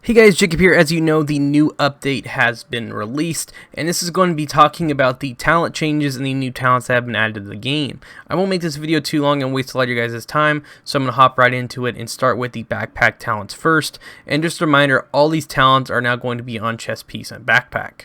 Hey guys, Jacob here. As you know, the new update has been released, and this is going to be talking about the talent changes and the new talents that have been added to the game. I won't make this video too long and waste a lot of your guys' time, so I'm going to hop right into it and start with the backpack talents first. And just a reminder, all these talents are now going to be on chest piece and backpack.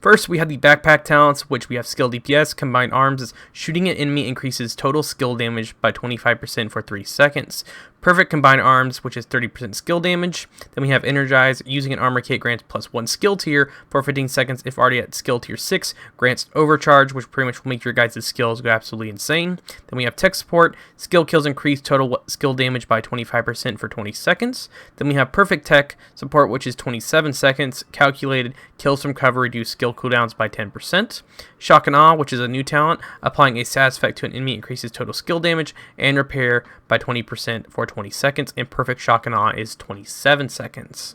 First, we have the backpack talents, which we have skill DPS. Combined arms is shooting an enemy increases total skill damage by 25% for 3 seconds. Perfect combined arms, which is 30% skill damage. Then we have energize, using an armor kit grants plus 1 skill tier for 15 seconds if already at skill tier 6. Grants overcharge, which pretty much will make your guys' skills go absolutely insane. Then we have tech support, skill kills increase total skill damage by 25% for 20 seconds. Then we have perfect tech support, which is 27 seconds. Calculated, kills from cover reduce skill cooldowns by 10%. Shock and Awe, which is a new talent, applying a status effect to an enemy increases total skill damage and repair by 20% for 20 seconds, and perfect Shock and Awe is 27 seconds.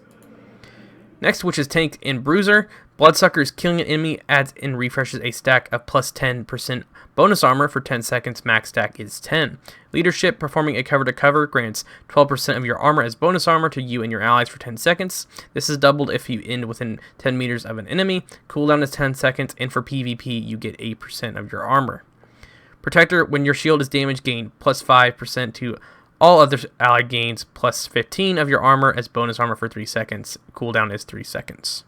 Next, which is Tank and Bruiser, Bloodsuckers, killing an enemy adds and refreshes a stack of plus 10% bonus armor for 10 seconds, max stack is 10. Leadership, performing a cover to cover, grants 12% of your armor as bonus armor to you and your allies for 10 seconds. This is doubled if you end within 10 meters of an enemy. Cooldown is 10 seconds, and for PvP, you get 8% of your armor. Protector, when your shield is damaged, gain plus 5% to all other allied gains, plus 15 of your armor as bonus armor for 3 seconds. Cooldown is 3 seconds.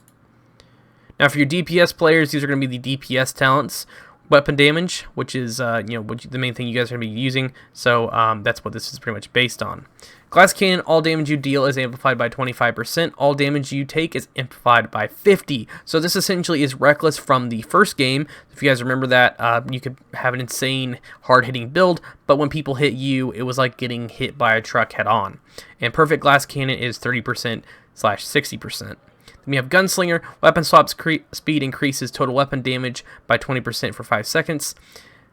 Now for your DPS players, these are going to be the DPS talents. Weapon damage, which is the main thing you guys are going to be using, so that's what this is pretty much based on. Glass Cannon, all damage you deal is amplified by 25%, all damage you take is amplified by 50%. So this essentially is Reckless from the first game. If you guys remember that, you could have an insane hard-hitting build, but when people hit you, it was like getting hit by a truck head-on. And Perfect Glass Cannon is 30%/60%. Then we have Gunslinger, weapon swap speed increases total weapon damage by 20% for 5 seconds.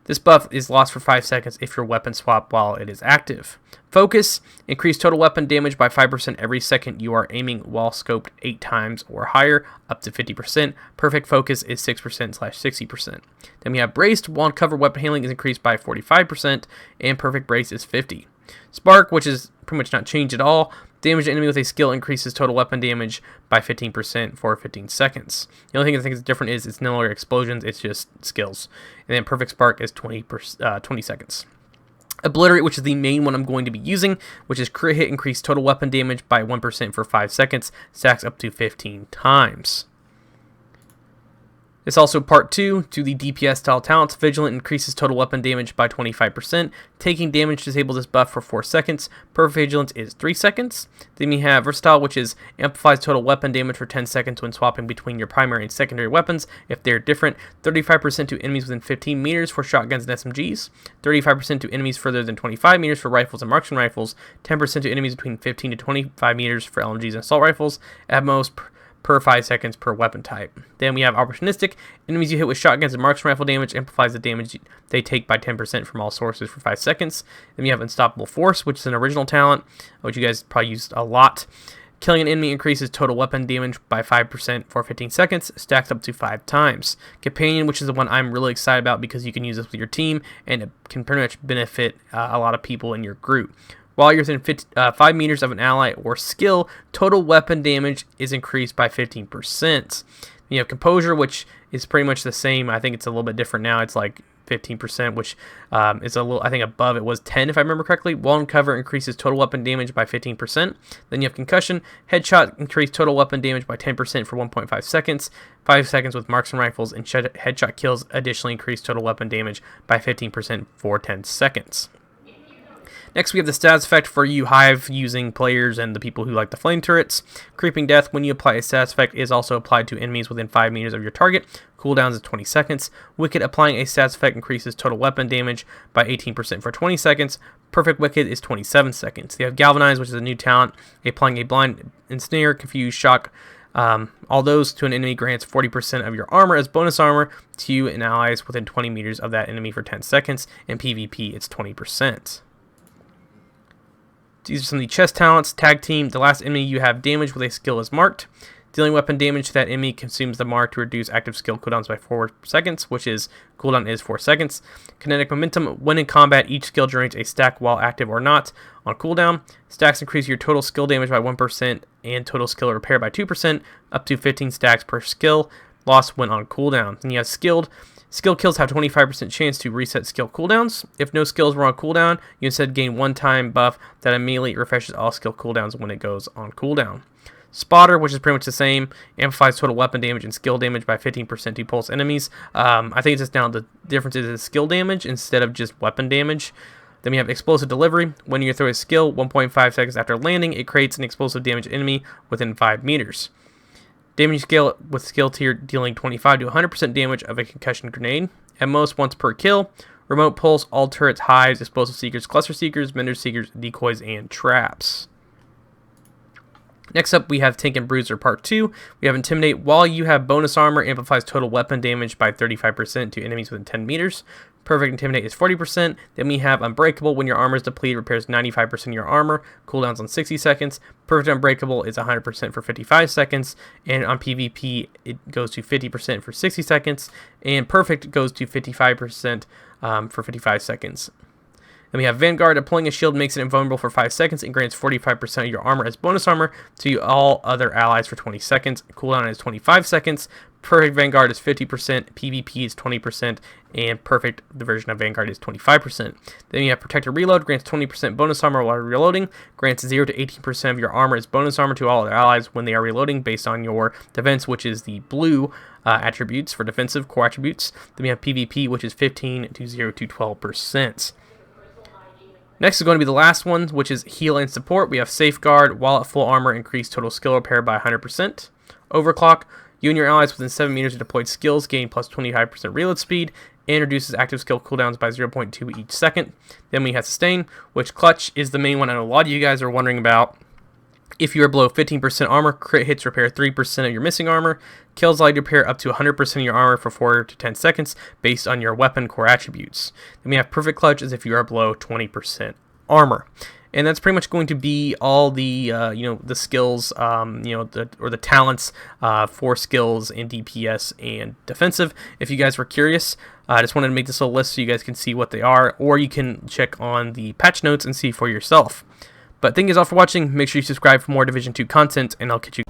This buff is lost for 5 seconds if your weapon swap while it is active. Focus, increase total weapon damage by 5% every second you are aiming while scoped 8 times or higher, up to 50%. Perfect focus is 6%/60%. Then we have Braced, wand cover weapon handling is increased by 45%, and perfect brace is 50%. Spark, which is pretty much not changed at all. Damage to enemy with a skill increases total weapon damage by 15% for 15 seconds. The only thing I think is different is it's no longer explosions, it's just skills. And then Perfect Spark is 20 seconds. Obliterate, which is the main one I'm going to be using, which is crit hit, increase total weapon damage by 1% for 5 seconds, stacks up to 15 times. It's also part 2 to the DPS style talents. Vigilant increases total weapon damage by 25%. Taking damage disables this buff for 4 seconds. Perfect Vigilance is 3 seconds. Then we have Versatile, which is amplifies total weapon damage for 10 seconds when swapping between your primary and secondary weapons if they're different. 35% to enemies within 15 meters for shotguns and SMGs. 35% to enemies further than 25 meters for rifles and marksman rifles. 10% to enemies between 15 to 25 meters for LMGs and assault rifles. At most, per 5 seconds per weapon type. Then we have Opportunistic. Enemies you hit with shotguns and marksman rifle damage amplifies the damage they take by 10% from all sources for 5 seconds. Then we have Unstoppable Force, which is an original talent, which you guys probably used a lot. Killing an enemy increases total weapon damage by 5% for 15 seconds, stacks up to 5 times. Companion, which is the one I'm really excited about because you can use this with your team and it can pretty much benefit a lot of people in your group. While you're within 5 meters of an ally or skill, total weapon damage is increased by 15%. You have Composure, which is pretty much the same. I think it's a little bit different now. It's like 15%, which is a little, I think above it was 10 if I remember correctly. Wall and Cover increases total weapon damage by 15%. Then you have Concussion. Headshot increase total weapon damage by 10% for 1.5 seconds. 5 seconds with marksman rifles, and headshot kills additionally increase total weapon damage by 15% for 10 seconds. Next, we have the status effect for you Hive using players and the people who like the flame turrets. Creeping Death, when you apply a status effect, is also applied to enemies within 5 meters of your target. Cooldowns is 20 seconds. Wicked, applying a status effect increases total weapon damage by 18% for 20 seconds. Perfect Wicked is 27 seconds. You have Galvanize, which is a new talent, applying a blind, ensnare, confuse, shock, all those to an enemy grants 40% of your armor as bonus armor to you and allies within 20 meters of that enemy for 10 seconds. In PvP, it's 20%. These are some of the chest talents. Tag Team, the last enemy you have damage with a skill is marked. Dealing weapon damage to that enemy consumes the mark to reduce active skill cooldowns by 4 seconds, which is cooldown is 4 seconds. Kinetic momentum. When in combat, each skill generates a stack while active or not on cooldown. Stacks increase your total skill damage by 1% and total skill repair by 2%, up to 15 stacks per skill lost when on cooldown. Then you have skilled. Skill kills have 25% chance to reset skill cooldowns. If no skills were on cooldown, you instead gain one-time buff that immediately refreshes all skill cooldowns when it goes on cooldown. Spotter, which is pretty much the same, amplifies total weapon damage and skill damage by 15% to pulse enemies. I think it's just now the difference is skill damage instead of just weapon damage. Then we have explosive delivery. When you throw a skill 1.5 seconds after landing, it creates an explosive damage enemy within 5 meters. Damage scale with skill tier dealing 25 to 100% damage of a concussion grenade, at most once per kill. Remote pulse, all turrets, hives, explosive seekers, cluster seekers, vendor seekers, decoys, and traps. Next up, we have Tank and Bruiser Part 2. We have Intimidate. While you have bonus armor, amplifies total weapon damage by 35% to enemies within 10 meters. Perfect Intimidate is 40%. Then we have Unbreakable. When your armor is depleted, repairs 95% of your armor. Cooldowns on 60 seconds. Perfect Unbreakable is 100% for 55 seconds. And on PvP, it goes to 50% for 60 seconds. And Perfect goes to 55% for 55 seconds. Then we have Vanguard. Deploying a shield makes it invulnerable for 5 seconds and grants 45% of your armor as bonus armor to all other allies for 20 seconds. Cooldown is 25 seconds. Perfect Vanguard is 50%, PvP is 20%, and Perfect, the version of Vanguard, is 25%. Then you have Protector Reload, grants 20% bonus armor while reloading, grants 0 to 18% of your armor as bonus armor to all other allies when they are reloading based on your defense, which is the blue attributes for defensive core attributes. Then we have PvP, which is 15 to 0 to 12%. Next is going to be the last one, which is Heal and Support. We have Safeguard. While at full armor, increase total skill repair by 100%. Overclock. You and your allies within 7 meters of deployed skills gain plus 25% reload speed and reduces active skill cooldowns by 0.2 each second. Then we have Sustain, which Clutch is the main one I know a lot of you guys are wondering about. If you are below 15% armor, crit hits repair 3% of your missing armor. Kills allow you to repair up to 100% of your armor for 4 to 10 seconds based on your weapon core attributes. Then we have Perfect Clutch as if you are below 20% armor. And that's pretty much going to be all the the skills, the talents for skills in DPS and defensive. If you guys were curious, I just wanted to make this little list so you guys can see what they are, or you can check on the patch notes and see for yourself. But thank you guys all for watching. Make sure you subscribe for more Division 2 content, and I'll catch you.